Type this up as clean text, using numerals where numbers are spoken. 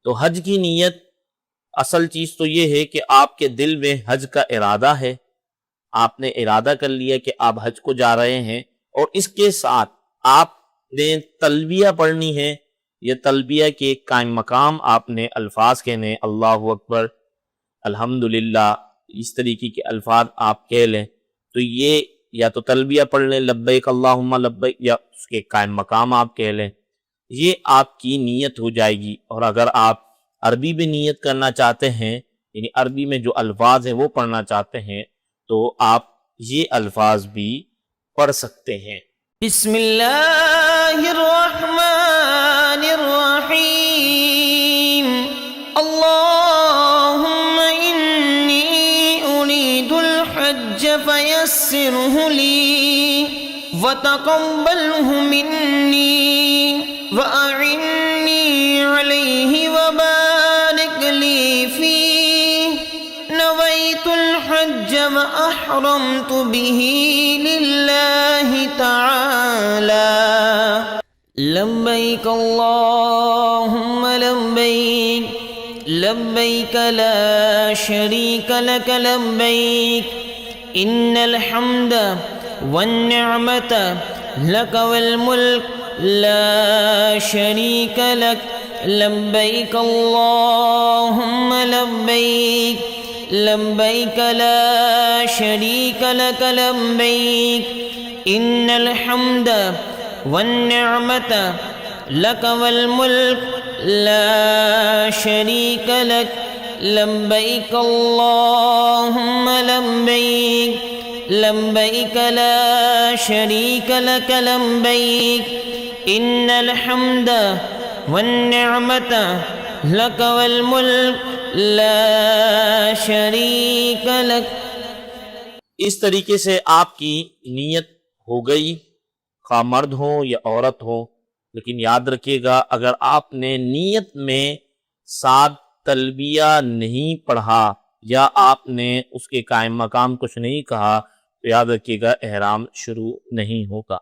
تو حج کی نیت اصل چیز تو یہ ہے کہ آپ کے دل میں حج کا ارادہ ہے، آپ نے ارادہ کر لیا کہ آپ حج کو جا رہے ہیں، اور اس کے ساتھ آپ نے تلبیہ پڑھنی ہے۔ یہ تلبیہ کے قائم مقام آپ نے الفاظ کہنے، اللہ اکبر، الحمدللہ، اس طریقے کے الفاظ آپ کہہ لیں، تو یہ یا تو تلبیہ پڑھ لیں لبیک اللہم لبیک، یا اس کے قائم مقام آپ کہہ لیں، یہ آپ کی نیت ہو جائے گی۔ اور اگر آپ عربی میں نیت کرنا چاہتے ہیں، یعنی عربی میں جو الفاظ ہیں وہ پڑھنا چاہتے ہیں، تو آپ یہ الفاظ بھی پڑھ سکتے ہیں۔ بسم اللہ الرحمن الرحیم، اللہم انی ارید الحج فیسرہ لی وتقبلہ منی وأعنی علیہ وبارک لی فیہ، نویت الحج وأحرمت به للہ تعالی، لبیک اللہم لبیک، لبیک لا شریک لک لبیک، ان الحمد والنعمت لک والملک لا شریک لک، لبیک اللہم لبیک، لبیک لا شریک لک لبیک، ان الحمد والنعمت لک والملک لا شریک لک، لبیک اللہم لبیک، لبیک لا شریک لک لبیک، ان الحمد والنعمت لک والملک لا شریک لک۔ اس طریقے سے آپ کی نیت ہو گئی، خواہ مرد ہو یا عورت ہو، لیکن یاد رکھیے گا اگر آپ نے نیت میں ساتھ تلبیہ نہیں پڑھا یا آپ نے اس کے قائم مقام کچھ نہیں کہا تو یاد رکھیے گا احرام شروع نہیں ہوگا۔